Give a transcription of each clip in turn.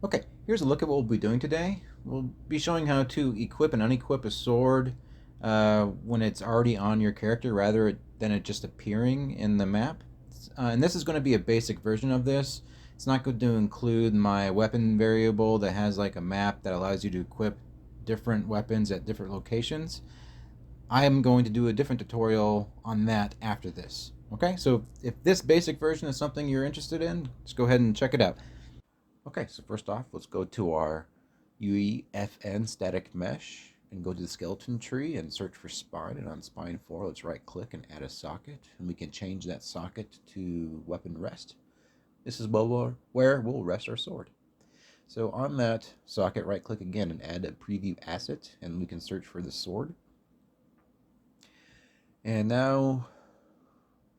Okay, here's a look at what we'll be doing today. We'll be showing how to equip and unequip a sword when it's already on your character rather than it just appearing in the map. And this is going to be a basic version of this. It's not going to include my weapon variable that has like a map that allows you to equip different weapons at different locations. I am going to do a different tutorial on that after this. Okay, so if this basic version is something you're interested in, just go ahead and check it out. Okay, so first off, let's go to our UEFN static mesh and go to the skeleton tree and search for spine. And on spine 4, let's right click and add a socket. And we can change that socket to weapon rest. This is where we'll rest our sword. So on that socket, right click again and add a preview asset, and we can search for the sword. And now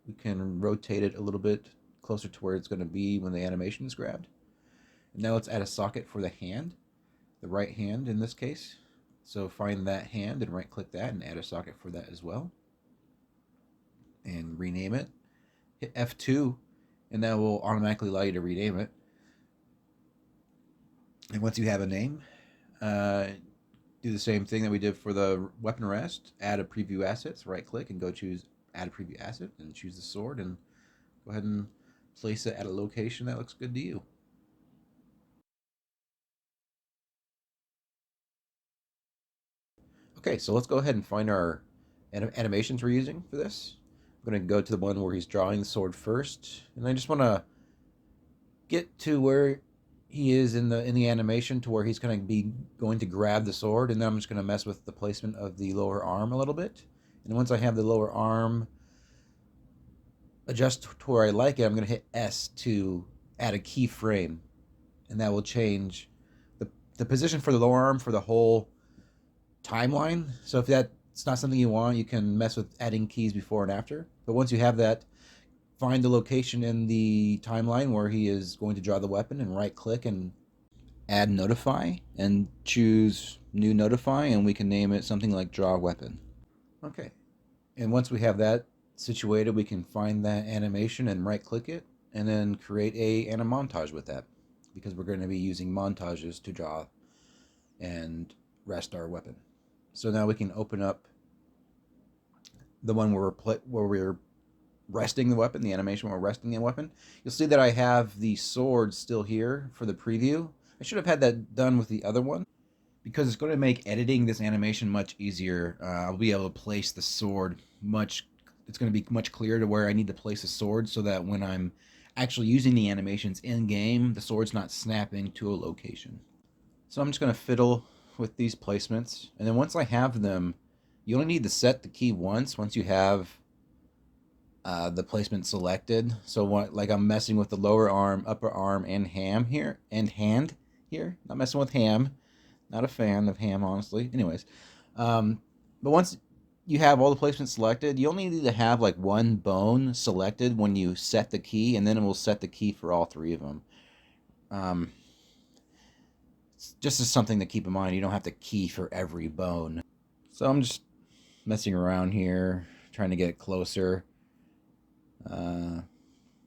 we can rotate it a little bit closer to where it's going to be when the animation is grabbed. And now let's add a socket for the hand, the right hand in this case. So find that hand and right click that and add a socket for that as well. And rename it. Hit F2 and that will automatically allow you to rename it. And once you have a name, do the same thing that we did for the weapon rest. Add a preview asset. So right click and go choose add a preview asset and choose the sword and go ahead and place it at a location that looks good to you. Okay, so let's go ahead and find our animations we're using for this. I'm going to go to the one where he's drawing the sword first, and I just want to get to where he is in the animation to where he's going to be going to grab the sword, and then I'm just going to mess with the placement of the lower arm a little bit. And once I have the lower arm adjust to where I like it, I'm going to hit S to add a keyframe, and that will change the position for the lower arm for the whole timeline. So if that's not something you want, you can mess with adding keys before and after. But once you have that, find the location in the timeline where he is going to draw the weapon and right click and add notify and choose new notify, and we can name it something like draw weapon. Okay, and once we have that situated, we can find that animation and right click it and then create a montage with that, because we're going to be using montages to draw and rest our weapon. So now we can open up the one where we're resting the weapon, the animation where we're resting the weapon. You'll see that I have the sword still here for the preview. I should have had that done with the other one because it's going to make editing this animation much easier. I'll be able to place the sword it's going to be much clearer to where I need to place the sword so that when I'm actually using the animations in game, the sword's not snapping to a location. So I'm just going to fiddle with these placements, and then once I have them, you only need to set the key once you have the placement selected. So like I'm messing with the lower arm, upper arm, and hand here. Not messing with ham. Not a fan of ham, honestly. Anyways, but once you have all the placements selected, you only need to have like one bone selected when you set the key, and then it will set the key for all three of them. Just as something to keep in mind, you don't have to key for every bone. So I'm just messing around here, trying to get closer,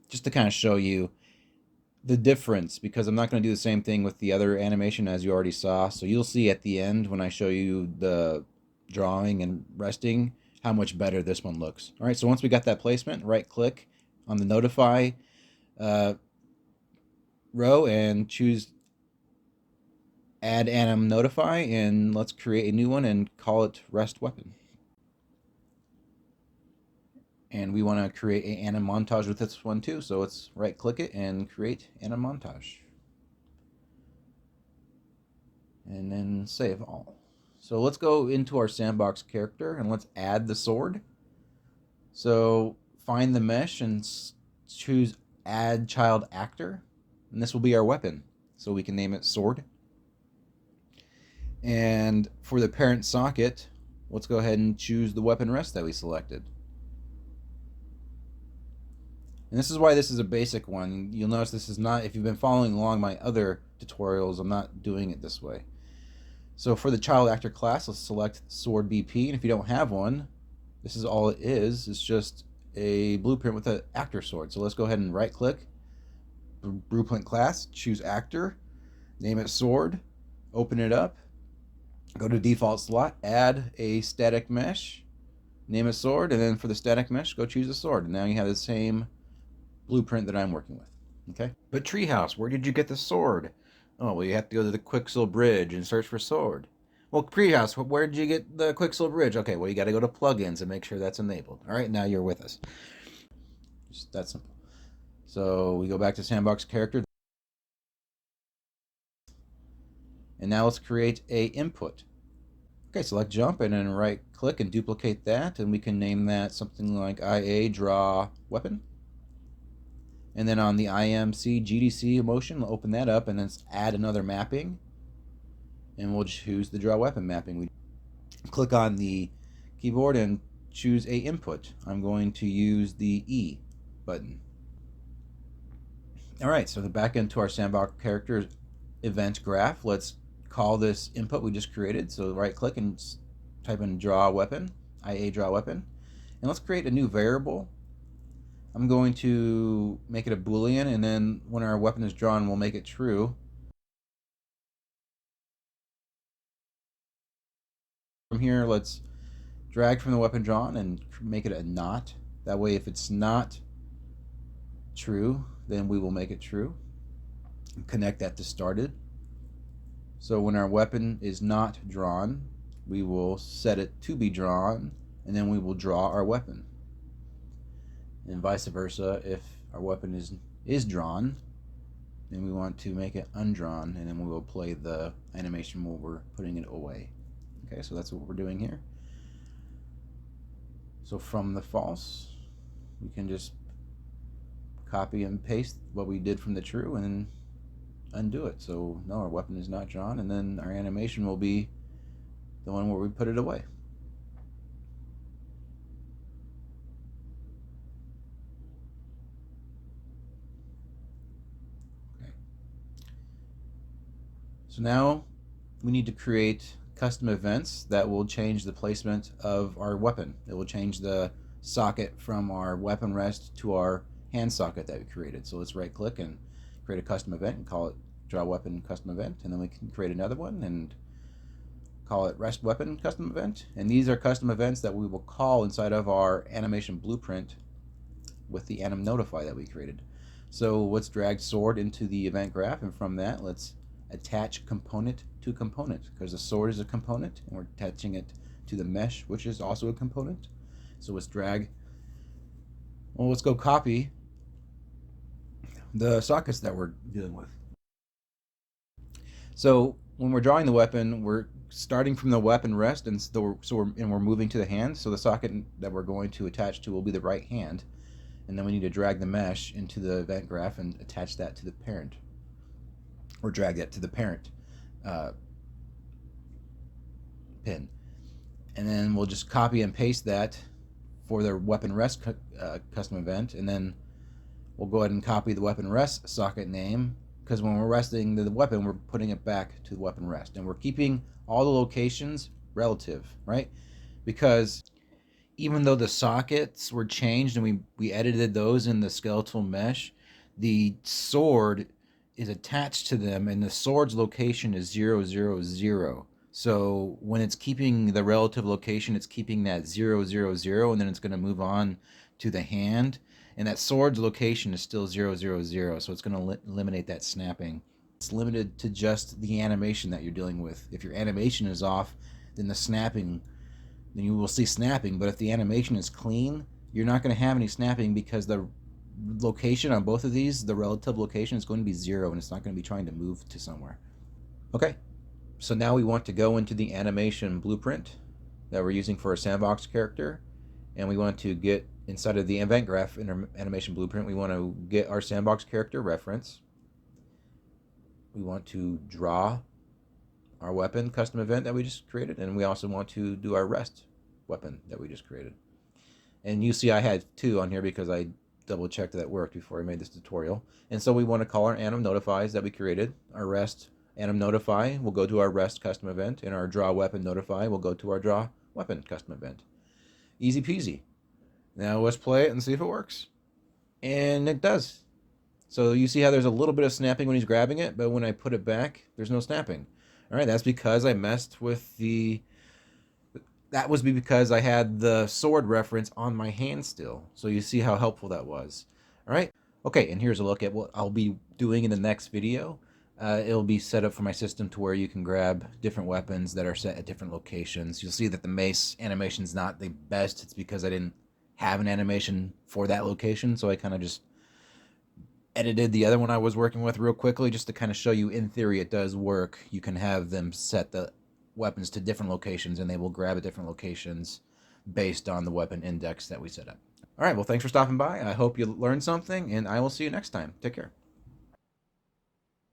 just to kind of show you the difference, because I'm not going to do the same thing with the other animation as you already saw. So you'll see at the end when I show you the drawing and resting how much better this one looks. All right, so once we got that placement, right click on the notify row and choose add anim notify, and let's create a new one and call it rest weapon. And we want to create an anim montage with this one too, so let's right click it and create anim montage. And then save all. So let's go into our sandbox character and let's add the sword. So find the mesh and choose add child actor, and this will be our weapon. So we can name it sword. And for the parent socket, let's go ahead and choose the weapon rest that we selected. And this is why this is a basic one. You'll notice this is not, if you've been following along my other tutorials, I'm not doing it this way. So for the child actor class, let's select sword BP. And if you don't have one, this is all it is. It's just a blueprint with an actor sword. So let's go ahead and right click, blueprint class, choose actor. Name it sword, open it up, go to default slot, add a static mesh, name it sword, and then for the static mesh, go choose a sword. And now you have the same blueprint that I'm working with. Okay. But Treehouse, where did you get the sword? Oh, well, you have to go to the Quixel Bridge and search for sword. Well, Treehouse, where did you get the Quixel Bridge? Okay, well, you got to go to plugins and make sure that's enabled. All right, now you're with us. Just that simple. So we go back to Sandbox Character. And now let's create a input. Okay, select jump and then right click and duplicate that. And we can name that something like IA draw weapon. And then on the IMC GDC motion, open that up and then add another mapping. And we'll choose the draw weapon mapping. We click on the keyboard and choose a input. I'm going to use the E button. All right, so the back into our Sandbox Character event graph. Let's call this input we just created. So right click and type in draw weapon, IA draw weapon. And let's create a new variable. I'm going to make it a Boolean, and then when our weapon is drawn, we'll make it true. From here, let's drag from the weapon drawn and make it a not. That way, if it's not true, then we will make it true. Connect that to started. So when our weapon is not drawn, we will set it to be drawn, and then we will draw our weapon. And vice versa, if our weapon is drawn, then we want to make it undrawn, and then we will play the animation while we're putting it away. Okay, so that's what we're doing here. So from the false, we can just copy and paste what we did from the true and undo it. So no, our weapon is not drawn, and then our animation will be the one where we put it away. Okay. So now we need to create custom events that will change the placement of our weapon. It will change the socket from our weapon rest to our hand socket that we created. So let's right click and create a custom event and call it draw weapon custom event, and then we can create another one and call it rest weapon custom event. And these are custom events that we will call inside of our animation blueprint with the anim notify that we created. So let's drag sword into the event graph, and from that let's attach component to component, because the sword is a component and we're attaching it to the mesh, which is also a component. So let's drag, well, let's go copy the sockets that we're dealing with. So when we're drawing the weapon, we're starting from the weapon rest, and we're moving to the hand. So the socket that we're going to attach to will be the right hand, and then we need to drag the mesh into the event graph and attach that to the parent, or drag that to the parent pin, and then we'll just copy and paste that for the weapon rest custom event, and then we'll go ahead and copy the weapon rest socket name, because when we're resting the weapon, we're putting it back to the weapon rest, and we're keeping all the locations relative, right? Because even though the sockets were changed and we edited those in the skeletal mesh, the sword is attached to them, and the sword's location is 0, 0, 0. So when it's keeping the relative location, it's keeping that 0, 0, 0, and then it's going to move on to the hand. And that sword's location is still 0, 0, 0, so it's going to eliminate that snapping. It's limited to just the animation that you're dealing with. If your animation is off, then the snapping, then you will see snapping. But if the animation is clean, you're not going to have any snapping, because the location on both of these, the relative location, is going to be 0, and it's not going to be trying to move to somewhere. Okay, so now we want to go into the animation blueprint that we're using for a sandbox character, and we want to get inside of the event graph in our animation blueprint. We want to get our sandbox character reference. We want to draw our weapon custom event that we just created, and we also want to do our rest weapon that we just created. And you see I had 2 on here because I double checked that it worked before I made this tutorial. And so we want to call our anim notifies that we created. Our rest anim notify will go to our rest custom event, and our draw weapon notify will go to our draw weapon custom event. Easy peasy. Now let's play it and see if it works. And it does. So you see how there's a little bit of snapping when he's grabbing it, but when I put it back, there's no snapping. All right, that's because I messed with the... That was because I had the sword reference on my hand still. So you see how helpful that was. All right. Okay, and here's a look at what I'll be doing in the next video. It'll be set up for my system to where you can grab different weapons that are set at different locations. You'll see that the mace animation is not the best. It's because I didn't have an animation for that location, so I kind of just edited the other one I was working with real quickly just to kind of show you in theory it does work. You can have them set the weapons to different locations and they will grab at different locations based on the weapon index that we set up. All right, well, thanks for stopping by. I hope you learned something, and I will see you next time. Take care.